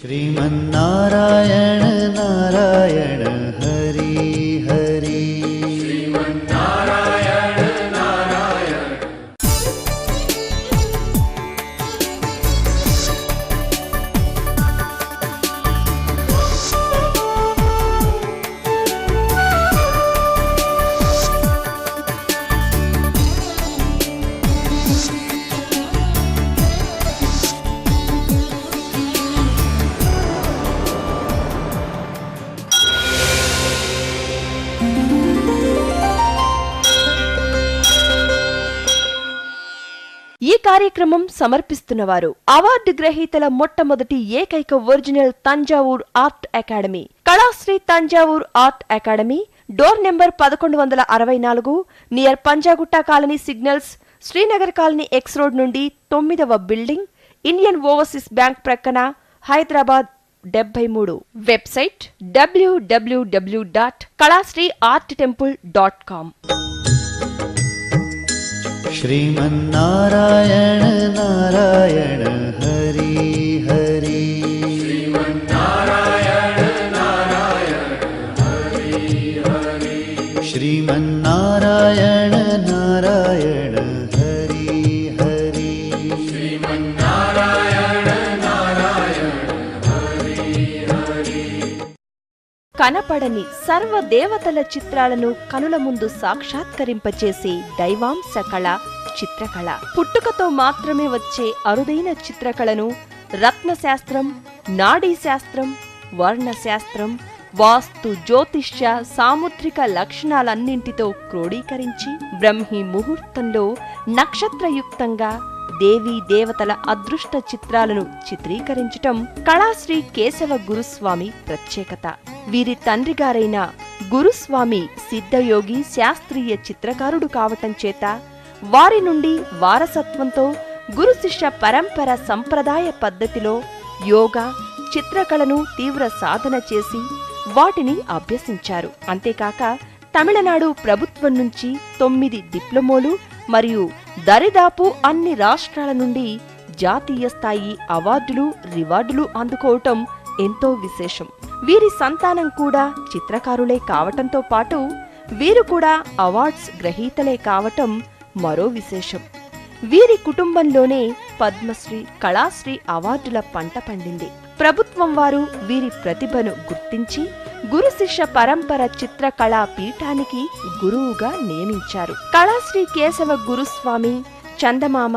श्रीमन्नारायण नारायण हरि हरि श्रीमन्नारायण नारायण। ఈ కార్యక్రమం సమర్పిస్తున్నవారు అవార్డు గ్రహీతల మొట్టమొదటి ఏకైక original Thanjavur art academy, Kalasri Thanjavur art academy, door number 1164, near Panjagutta colony signals, Srinagar colony X road నుండి 9వ బిల్డింగ్, ఇండియన్ ఓవర్సీస్ బ్యాంక్ ప్రక్కన, హైదరాబాద్ 73. Website www.kalasriarttemple.com। श्रीमन्नारायण नारायण हरि हरि श्रीमन्नारायण नारायण हरि हरि श्रीमन्नारायण नारायण हरि हरि श्रीमन्नारायण नारायण हरि हरि। కనపడని సర్వదేవతల చిత్రాలను కనుల ముందు సాక్షాత్కరింపచేసే దైవాంశ కళ చిత్రకళ. పుట్టుకతో మాత్రమే వచ్చే అరుదైన చిత్రకళను రత్నశాస్త్రం, నాడీశాస్త్రం, వర్ణశాస్త్రం, వాస్తు, జ్యోతిష్య, సాముద్రిక లక్షణాలన్నింటితో క్రోడీకరించి బ్రహ్మీ ముహూర్తంలో నక్షత్రయుక్తంగా దేవీ దేవతల అదృష్ట చిత్రాలను చిత్రీకరించటం కళాశ్రీ కేశవ గురుస్వామి ప్రత్యేకత. వీరి తండ్రిగారైన గురుస్వామి సిద్ధయోగి శాస్త్రీయ చిత్రకారుడు కావటం చేత వారి నుండి వారసత్వంతో గురు శిష్య పరంపర సంప్రదాయ పద్ధతిలో యోగా, చిత్రకళను తీవ్ర సాధన చేసి వాటిని అభ్యసించారు. అంతేకాక తమిళనాడు ప్రభుత్వం నుంచి 9 డిప్లొమోలు మరియు దరిదాపు అన్ని రాష్ట్రాల నుండి జాతీయ స్థాయి అవార్డులు, రివార్డులు అందుకోవటం ఎంతో విశేషం. వీరి సంతానం కూడా చిత్రకారులే కావటంతో పాటు వీరు కూడా అవార్డ్స్ గ్రహీతలే కావటం మరో విశేషం. వీరి కుటుంబంలోనే పద్మశ్రీ, కళాశ్రీ అవార్డుల పంట పండింది. ప్రభుత్వం వారు వీరి ప్రతిభను గుర్తించి గురు శిష్య పరంపర చిత్రకళా పీఠానికి గురువుగా నియమించారు. కళాశ్రీ కేశవ గురుస్వామి చందమామ,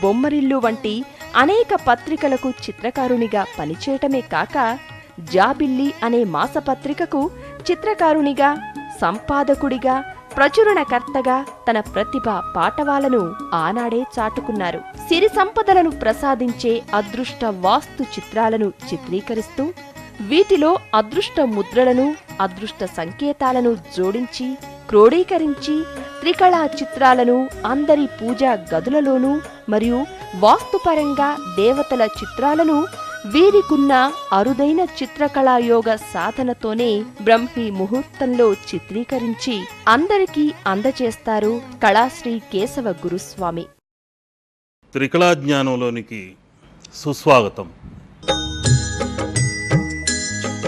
బొమ్మరిల్లు వంటి అనేక పత్రికలకు చిత్రకారునిగా పనిచేయటమే కాక జాబిల్లి అనే మాసపత్రికకు చిత్రకారునిగా, సంపాదకుడిగా, ప్రచురణకర్తగా తన ప్రతిభ పాటవాలను ఆనాడే చాటుకున్నారు. సిరి సంపదలను ప్రసాదించే అదృష్ట వాస్తు చిత్రాలను చిత్రీకరిస్తూ వీటిలో అదృష్ట ముద్రలను, అదృష్ట సంకేతాలను జోడించి క్రోడీకరించి త్రికళా చిత్రాలను అందరి పూజా గదులలోనూ మరియు వాస్తుపరంగా దేవతల చిత్రాలను వీరికున్న అరుదైన చిత్రకళాయోగ సాధనతోనే బ్రహ్మీ ముహూర్తంలో చిత్రీకరించి అందరికీ అందజేస్తారు కళాశ్రీ కేశవ గురుస్వామి. త్రికళా జ్ఞానంలోనికి సుస్వాగతం.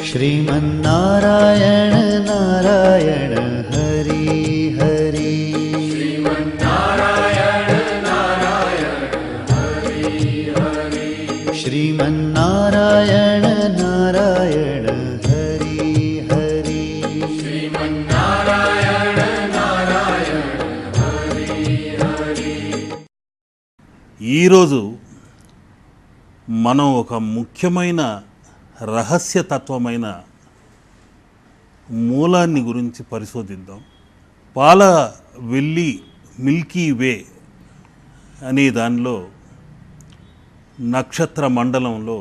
श्रीमन्नारायण नारायण हरि हरि श्रीमन्नारायण नारायण हरि हरि श्रीमन्नारायण नारायण हरि हरि श्रीमन्नारायण नारायण हरि हरि। ఈరోజు మనం ఒక ముఖ్యమైన రహస్యతత్వమైన మూలాన్ని గురించి పరిశోధిద్దాం. పాల వెల్లి, మిల్కీ వే అనే దానిలో నక్షత్ర మండలంలో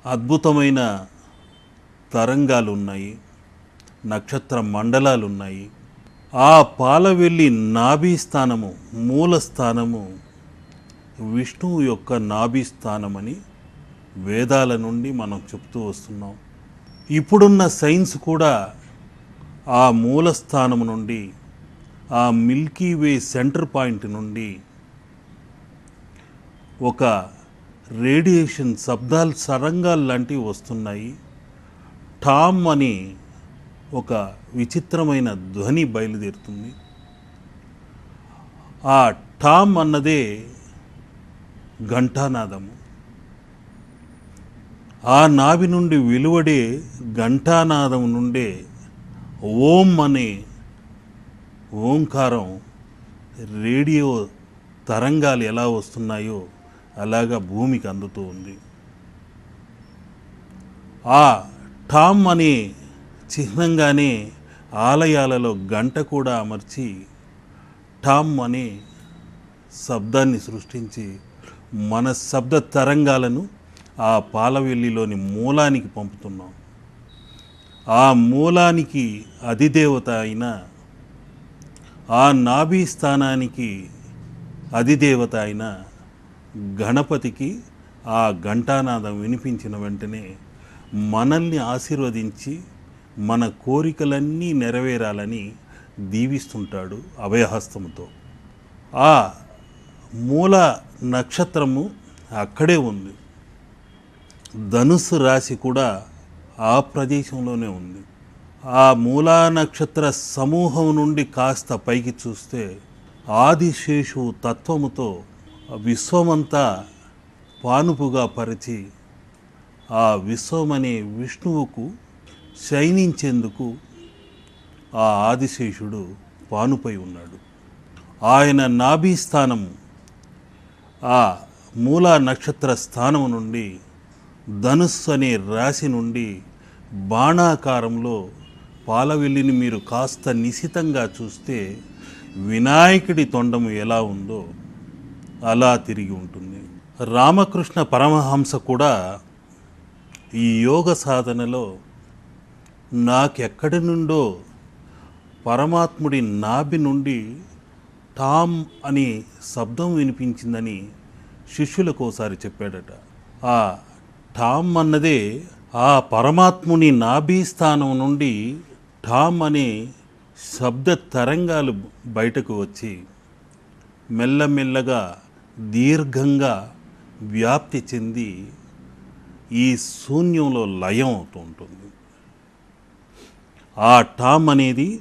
అద్భుతమైన తరంగాలు ఉన్నాయి, నక్షత్ర మండలాలు ఉన్నాయి. ఆ పాలవెల్లి నాభీస్థానము, మూల స్థానము విష్ణువు యొక్క నాభీస్థానమని వేదాల నుండి మనం చెప్తూ వస్తున్నాం. ఇప్పుడున్న సైన్స్ కూడా ఆ మూలస్థానం నుండి, ఆ మిల్కీ వే సెంటర్ పాయింట్ నుండి ఒక రేడియేషన్ శబ్దాలు తరంగాలు లాంటివి వస్తున్నాయి. టామ్ అని ఒక విచిత్రమైన ధ్వని బయలుదేరుతుంది. ఆ టామ్ అన్నదే ఘంటానాదము. ఆ నాభి నుండి వెలువడే ఘంటానాదం నుండే ఓం అనే ఓంకారం రేడియో తరంగాలు ఎలా వస్తున్నాయో అలాగా భూమికి అందుతూ ఉంది. ఆ టామ్ అనే చిహ్నంగానే ఆలయాలలో గంట కూడా అమర్చి టామ్ అనే శబ్దాన్ని సృష్టించి మన శబ్ద తరంగాలను ఆ పాలవెల్లిలోని మూలానికి పంపుతున్నాం. ఆ మూలానికి అధిదేవత అయిన, ఆ నాభి స్థానానికి అధిదేవత అయిన గణపతికి ఆ ఘంటానాదం వినిపించిన వెంటనే మనల్ని ఆశీర్వదించి మన కోరికలన్నీ నెరవేరాలని దీవిస్తుంటాడు అభయహస్తముతో. ఆ మూల నక్షత్రము అక్కడే ఉంది. ధనుస్సు రాశి కూడా ఆ ప్రదేశంలోనే ఉంది. ఆ మూలా నక్షత్ర సమూహం నుండి కాస్త పైకి చూస్తే ఆదిశేషు తత్వముతో విశ్వమంతా పానుపుగా పరిచి ఆ విశ్వమనే విష్ణువుకు శయనించేందుకు ఆ ఆదిశేషుడు పానుపై ఉన్నాడు. ఆయన నాభీస్థానము ఆ మూలా నక్షత్ర స్థానం నుండి ధనుస్సు అనే రాశి నుండి బాణాకారంలో పాలవెల్లిని మీరు కాస్త నిశితంగా చూస్తే వినాయకుడి తొండము ఎలా ఉందో అలా తిరిగి ఉంటుంది. రామకృష్ణ పరమహంస కూడా ఈ యోగ సాధనలో నాకెక్కడి నుండో పరమాత్ముడి నాభి నుండి టామ్ అనే శబ్దం వినిపించిందని శిష్యులకు ఒకసారి చెప్పాడట. ఆ టామ్ అన్నదే ఆ పరమాత్ముని నాభి స్థానం నుండి టామ్ అనే శబ్ద తరంగాలు బయటకు వచ్చి మెల్లమెల్లగా దీర్ఘంగా వ్యాప్తి చెంది ఈ శూన్యంలో లయం అవుతూ ఉంటుంది. ఆ టామ్ అనేది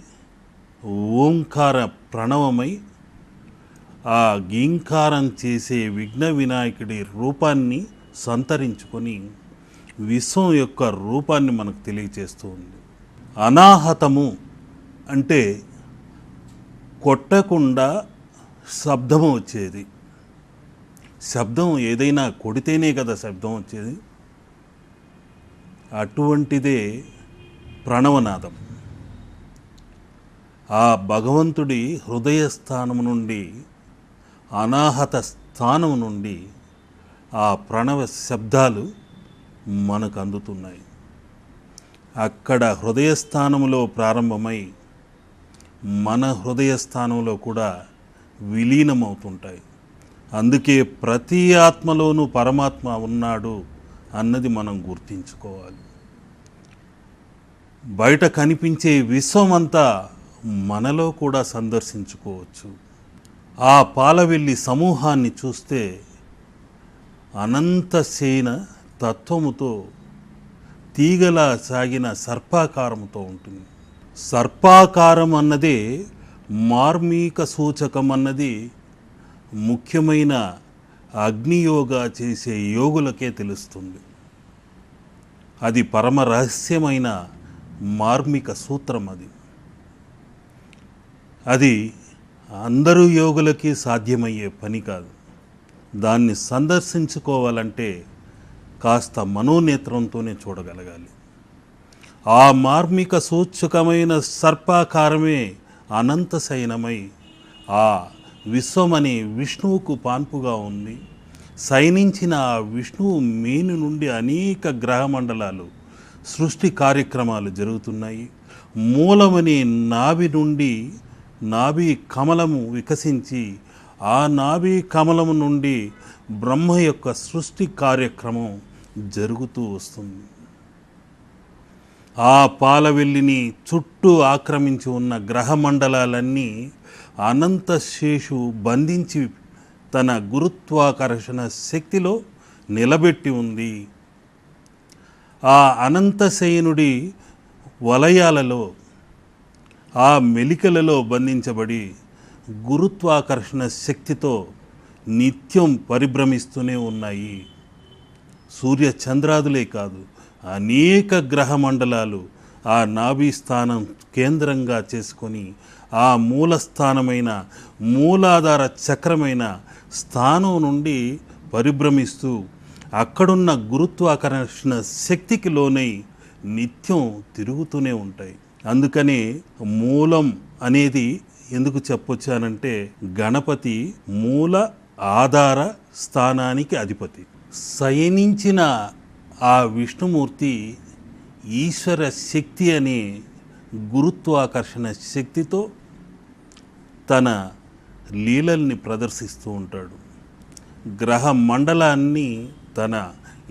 ఓంకార ప్రణవమై ఆ గీంకారం చేసే విఘ్న వినాయకుడి రూపాన్ని సంతరించుకొని విశ్వం యొక్క రూపాన్ని మనకు తెలియచేస్తూ ఉంది. అనాహతము అంటే కొట్టకుండా శబ్దము వచ్చేది. శబ్దం ఏదైనా కొడితేనే కదా శబ్దం వచ్చేది. అటువంటిదే ప్రణవనాదం. ఆ భగవంతుడి హృదయస్థానం నుండి, అనాహత స్థానం నుండి ఆ ప్రణవ శబ్దాలు మనకు అందుతున్నాయి. అక్కడ హృదయస్థానంలో ప్రారంభమై మన హృదయస్థానంలో కూడా విలీనమవుతుంటాయి. అందుకే ప్రతి ఆత్మలోనూ పరమాత్మ ఉన్నాడు అన్నది మనం గుర్తించుకోవాలి. బయట కనిపించే విశ్వమంతా మనలో కూడా సందర్శించుకోవచ్చు. ఆ పాలవెల్లి సమూహాన్ని చూస్తే అనంతసేన తత్వముతో తీగలా సాగిన సర్పాకారముతో ఉంటుంది. సర్పాకారం అన్నదే మార్మిక సూచకం అన్నది ముఖ్యమైన అగ్నియోగా చేసే యోగులకే తెలుస్తుంది. అది పరమ రహస్యమైన మార్మిక సూత్రం. అది అందరూ యోగులకి సాధ్యమయ్యే పని కాదు. దాన్ని సందర్శించుకోవాలంటే కాస్త మనోనేత్రంతోనే చూడగలగాలి. ఆ మార్మిక సూచకమైన సర్పాకారమే అనంతశయనమై ఆ విశ్వమనే విష్ణువుకు పాన్పుగా ఉంది. శయనించిన ఆ విష్ణువు మేను నుండి అనేక గ్రహమండలాలు సృష్టి కార్యక్రమాలు జరుగుతున్నాయి. మూలమనే నాభి నుండి నాభి కమలము వికసించి ఆ నాభి కమలము నుండి బ్రహ్మ యొక్క సృష్టి కార్యక్రమం జరుగుతూ వస్తుంది. ఆ పాలవెల్లిని చుట్టూ ఆక్రమించి ఉన్న గ్రహమండలాలన్నీ అనంతశేషు బంధించి తన గురుత్వాకర్షణ శక్తిలో నిలబెట్టి ఉంది. ఆ అనంతశయనుడి వలయాలలో, ఆ మెలికలలో బంధించబడి గురుత్వాకర్షణ శక్తితో నిత్యం పరిభ్రమిస్తూనే ఉన్నాయి. సూర్య చంద్రాదులే కాదు, అనేక గ్రహ మండలాలు ఆ నాభి స్థానం కేంద్రంగా చేసుకొని ఆ మూలస్థానమైన మూలాధార చక్రమైన స్థానం నుండి పరిభ్రమిస్తూ అక్కడున్న గురుత్వాకర్షణ శక్తికి లోనై నిత్యం తిరుగుతూనే ఉంటాయి. అందుకనే మూలం అనేది ఎందుకు చెప్పొచ్చానంటే, గణపతి మూల ఆధార స్థానానికి అధిపతి. శయనించిన ఆ విష్ణుమూర్తి ఈశ్వర శక్తి అనే గురుత్వాకర్షణ శక్తితో తన లీలల్ని ప్రదర్శిస్తూ ఉంటాడు. గ్రహ మండలాన్ని తన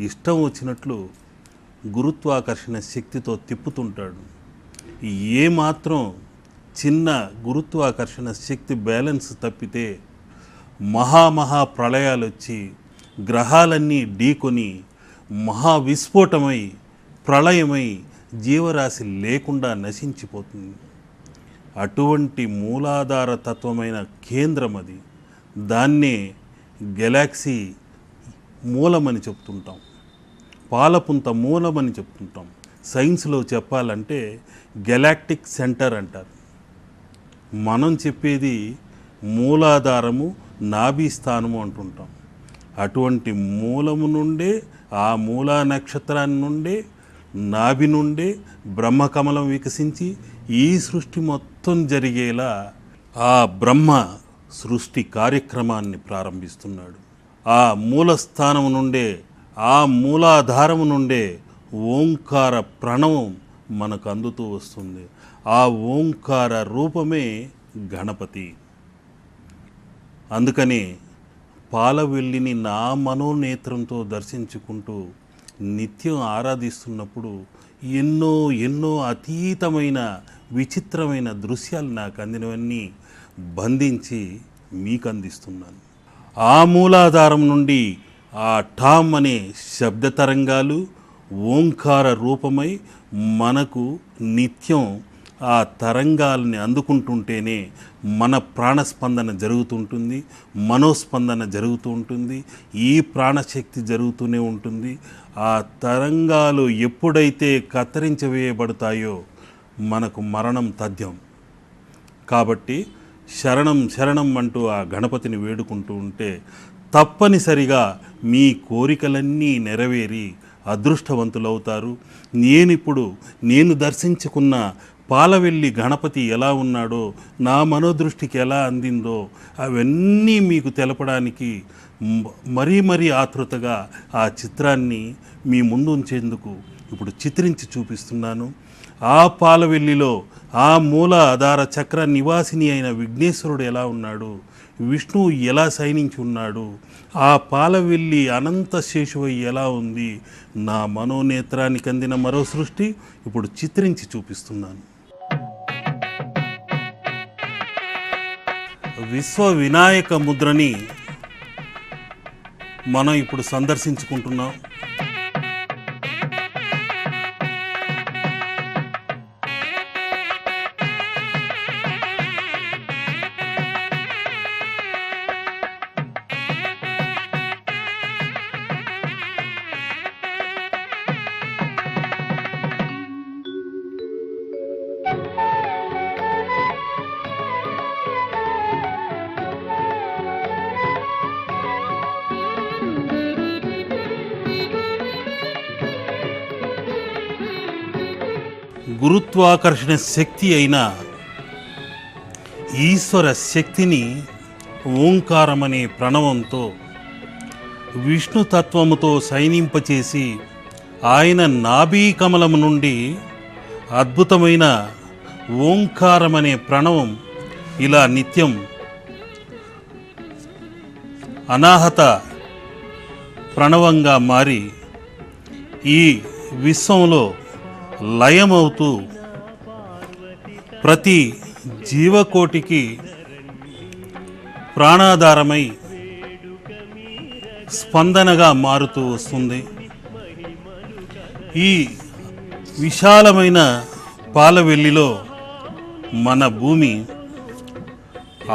ఇష్టం వచ్చినట్లు గురుత్వాకర్షణ శక్తితో తిప్పుతుంటాడు. ఏమాత్రం చిన్న గురుత్వాకర్షణ శక్తి బ్యాలెన్స్ తప్పితే మహా ప్రళయాలు వచ్చి గ్రహాలన్నీ ఢీకొని మహావిస్ఫోటమై ప్రళయమై జీవరాశి లేకుండా నశించిపోతుంది. అటువంటి మూలాధార తత్వమైన కేంద్రం అది. దాన్నే గెలాక్సీ మూలమని చెప్తుంటాం, పాలపుంత మూలమని చెప్తుంటాం. సైన్స్లో చెప్పాలంటే గెలాక్టిక్ సెంటర్ అంటారు. మనం చెప్పేది మూలాధారము, నాభి స్థానము అంటుంటాం. అటువంటి మూలము నుండే, ఆ మూలా నక్షత్రాన్ని నుండే, నాభి నుండే బ్రహ్మకమలం వికసించి ఈ సృష్టి మొత్తం జరిగేలా ఆ బ్రహ్మ సృష్టి కార్యక్రమాన్ని ప్రారంభిస్తున్నాడు. ఆ మూలస్థానం నుండే, ఆ మూలాధారము నుండే ఓంకార ప్రణవం మనకు అందుతూ వస్తుంది. ఆ ఓంకార రూపమే గణపతి. అందుకని పాలవెల్లిని నా మనోనేత్రంతో దర్శించుకుంటూ నిత్యం ఆరాధిస్తున్నప్పుడు ఎన్నో అతీతమైన విచిత్రమైన దృశ్యాలు నాకు అందినవన్నీ బంధించి మీకు అందిస్తున్నాను. ఆ మూలాధారం నుండి ఆ ఠామ్ అనే శబ్ద తరంగాలు ఓంకార రూపమై మనకు నిత్యం ఆ తరంగాల్ని అందుకుంటుంటేనే మన ప్రాణస్పందన జరుగుతుంటుంది, మనోస్పందన జరుగుతూ ఉంటుంది, ఈ ప్రాణశక్తి జరుగుతూనే ఉంటుంది. ఆ తరంగాలు ఎప్పుడైతే కత్తిరించవేయబడతాయో మనకు మరణం తథ్యం. కాబట్టి శరణం అంటూ ఆ గణపతిని వేడుకుంటూ ఉంటే తప్పనిసరిగా మీ కోరికలన్నీ నెరవేరి అదృష్టవంతులవుతారు. నేను దర్శించుకున్న పాలవెల్లి గణపతి ఎలా ఉన్నాడో, నా మనోదృష్టికి ఎలా అందిందో అవన్నీ మీకు తెలపడానికి మరీ ఆతృతగా ఆ చిత్రాన్ని మీ ముందు ఉంచేందుకు ఇప్పుడు చిత్రించి చూపిస్తున్నాను. ఆ పాలవెల్లిలో ఆ మూల ఆధార చక్ర నివాసిని అయిన విఘ్నేశ్వరుడు ఎలా ఉన్నాడు, విష్ణువు ఎలా శయనించి ఉన్నాడు, ఆ పాలవెల్లి అనంత శేషువై ఎలా ఉంది, నా మనోనేత్రానికి అందిన మరో సృష్టి ఇప్పుడు చిత్రించి చూపిస్తున్నాను. విశ్వ వినాయక ముద్రని మనం ఇప్పుడు సందర్శించుకుంటున్నాం. గురుత్వాకర్షణ శక్తి అయిన ఈశ్వర శక్తిని ఓంకారమనే ప్రణవంతో విష్ణుతత్వముతో శయనింపచేసి ఆయన నాభీ కమలము నుండి అద్భుతమైన ఓంకారమనే ప్రణవం ఇలా నిత్యం అనాహత ప్రణవంగా మారి ఈ విశ్వంలో లయమవుతూ ప్రతి జీవకోటికి ప్రాణాధారమై స్పందనగా మారుతూ వస్తుంది. ఈ విశాలమైన పాలవెల్లిలో మన భూమి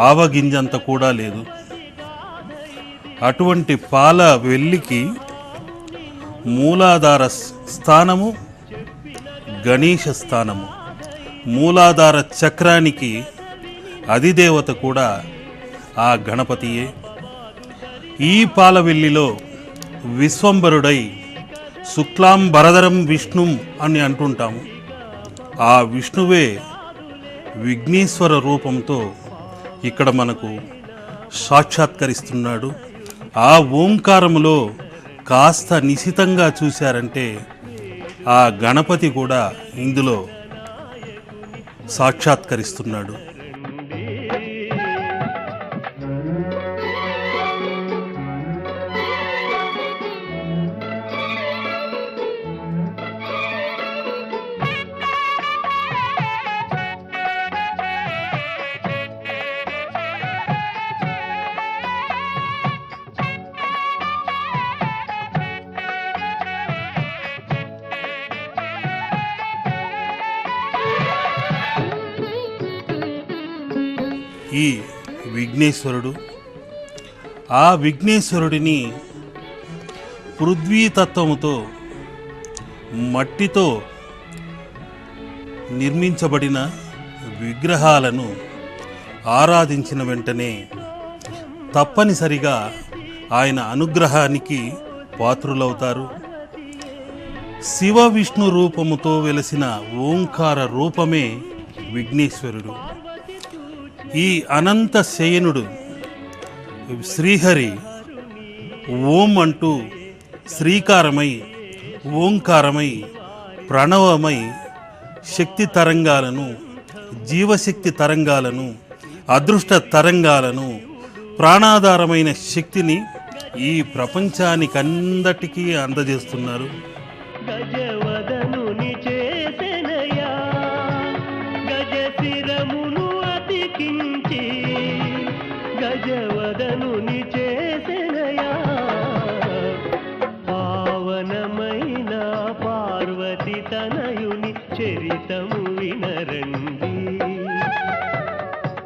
ఆవగింజంత కూడా లేదు. అటువంటి పాలవెల్లికి మూలాధార స్థానము గణేశ స్థానము. మూలాధార చక్రానికి అధిదేవత కూడా ఆ గణపతియే. ఈ పాలవెల్లిలో విశ్వంబరుడై శుక్లాంబరధరం విష్ణుం అని అంటుంటాము. ఆ విష్ణువే విఘ్నేశ్వర రూపంతో ఇక్కడ మనకు సాక్షాత్కరిస్తున్నాడు. ఆ ఓంకారములో కాస్త నిశితంగా చూశారంటే ఆ గణపతి కూడా ఇందులో సాక్షాత్కరిస్తున్నాడు. ఈ విఘ్నేశ్వరుడు, ఆ విఘ్నేశ్వరుడిని పృథ్వీతత్వముతో మట్టితో నిర్మించబడిన విగ్రహాలను ఆరాధించిన వెంటనే తప్పనిసరిగా ఆయన అనుగ్రహానికి పాత్రులవుతారు. శివ విష్ణు రూపముతో వెలసిన ఓంకార రూపమే విఘ్నేశ్వరుడు. ఈ అనంత శయనుడు శ్రీహరి ఓం అంటూ శ్రీకారమై ఓంకారమై ప్రణవమై శక్తి తరంగాలను, జీవశక్తి తరంగాలను, అదృష్ట తరంగాలను, ప్రాణాధారమైన శక్తిని ఈ ప్రపంచానికందటికీ అందజేస్తున్నారు. గజవదనుని చేసెనయా గజశిరమును అతికించి, గజవదనుని చేసెనయా పావనమైన పార్వతి తనయుని చరితము వినరండి.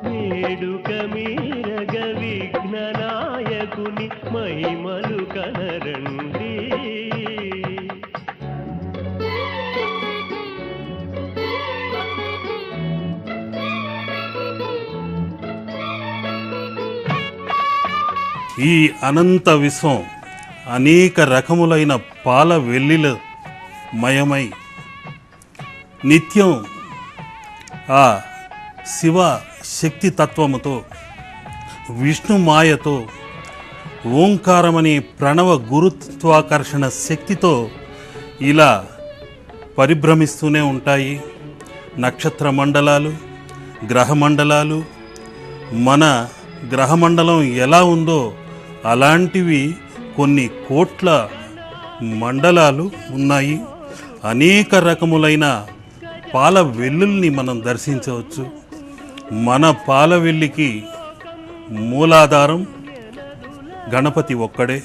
వేడుక మీరగ విఘ్ననాయకుని మహిమలు కనరండి. ఈ అనంత విశ్వం అనేక రకములైన పాల వెల్లిల మయమై నిత్యం ఆ శివ శక్తి తత్వముతో, విష్ణు మాయతో, ఓంకారమనే ప్రణవ గురుత్వాకర్షణ శక్తితో ఇలా పరిభ్రమిస్తూనే ఉంటాయి. నక్షత్ర మండలాలు, గ్రహమండలాలు, మన గ్రహమండలం ఎలా ఉందో అలాంటివి కొన్ని కోట్ల మండలాలు ఉన్నాయి. అనేక రకములైన పాల వెల్లుల్ని మనం దర్శించవచ్చు. మన పాల వెల్లికి మూలాధారం గణపతి ఒక్కడే.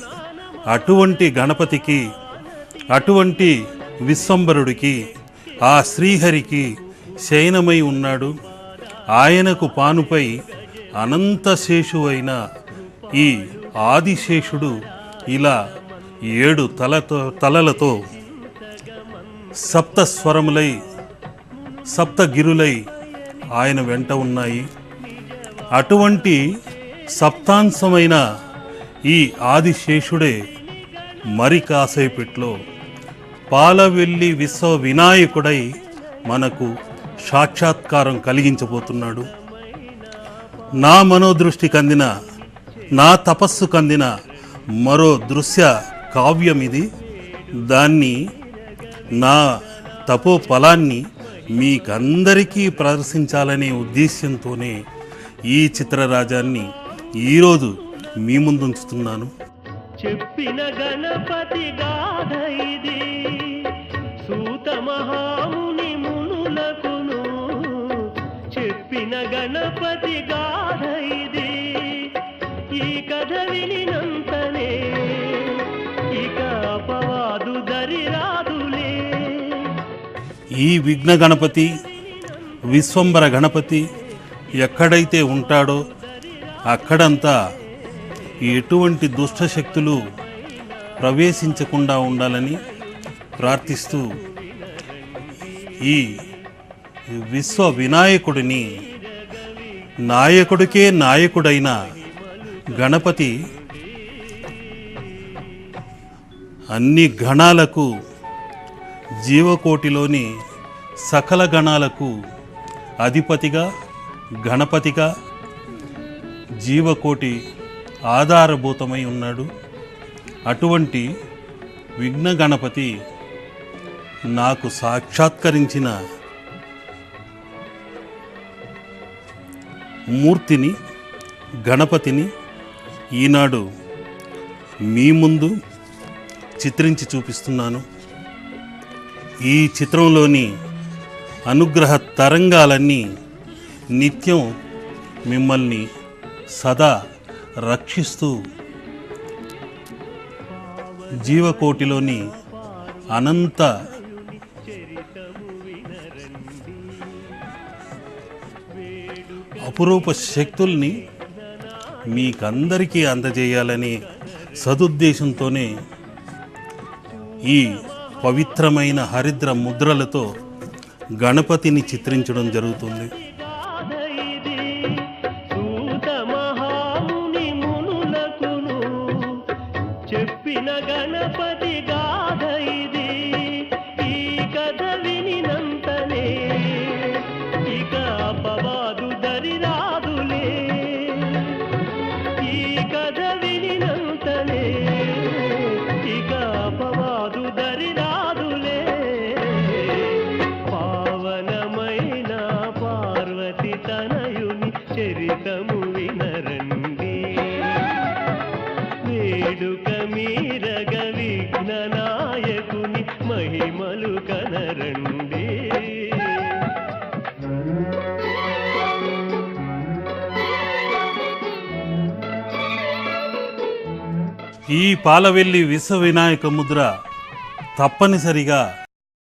అటువంటి గణపతికి, అటువంటి విశ్వంబరుడికి, ఆ శ్రీహరికి శయనమై ఉన్నాడు. ఆయనకు పానుపై అనంతశేషువైన ఈ ఆదిశేషుడు ఇలా 7 తలలతో సప్త స్వరములై, సప్తగిరులై ఆయన వెంట ఉన్నాయి. అటువంటి సప్తాంశమైన ఈ ఆదిశేషుడే మరి కాసేపట్లో పాలవెల్లి విశ్వ వినాయకుడై మనకు సాక్షాత్కారం కలిగించబోతున్నాడు. నా మనోదృష్టి కందిన, నా తపస్సు కందిన మరో దృశ్య కావ్యం ఇది. దాన్ని, నా తపోఫలాన్ని మీకందరికీ ప్రదర్శించాలనే ఉద్దేశ్యంతోనే ఈ చిత్రరాజాన్ని ఈరోజు మీ ముందుంచుతున్నాను. చెప్పిన గణపతి గాథ ఇది, సూత మహాముని మునులకును చెప్పిన గణపతి గాథ ఇది. ఈ కథ వినినంతనే దరి రాదులే. ఈ విఘ్న గణపతి, విశ్వంబర గణపతి ఎక్కడైతే ఉంటాడో అక్కడంతా ఎటువంటి దుష్ట శక్తులు ప్రవేశించకుండా ఉండాలని ప్రార్థిస్తూ ఈ విశ్వ వినాయకుడిని, నాయకుడికే నాయకుడైన గణపతి అన్ని గణాలకు, జీవకోటిలోని సకల గణాలకు అధిపతిగా, గణపతిగా, జీవకోటి ఆధారభూతమై ఉన్నాడు. అటువంటి విఘ్న గణపతి నాకు సాక్షాత్కరించిన మూర్తిని, గణపతిని ఈనాడు మీ ముందు చిత్రించి చూపిస్తున్నాను. ఈ చిత్రంలోని అనుగ్రహ తరంగాలన్నీ నిత్యం మిమ్మల్ని సదా రక్షిస్తూ జీవకోటిలోని అనంత అపురూప శక్తుల్ని మీకందరికీ అందజేయాలని సదుద్దేశంతోనే ఈ పవిత్రమైన హరిద్ర ముద్రలతో గణపతిని చిత్రించడం జరుగుతుంది. గాథయిది సూత మహాముని మునులకును చెప్పిన గణపతి గాథ ఇది. ఈ కథ వినినంతనే ఇక అపవాదు దరి రాదులే. ఈ కథ వినినంతనే ఇక అపవాదు దరి రాదులే. పావనమైన పార్వతి తనయుని చరితము వినరండి. వేడుక మీరగ విఘ్న నాయకుని మహిమలు కనరండి. ఈ పాలవెల్లి విశ్వ వినాయక ముద్ర తప్పనిసరిగా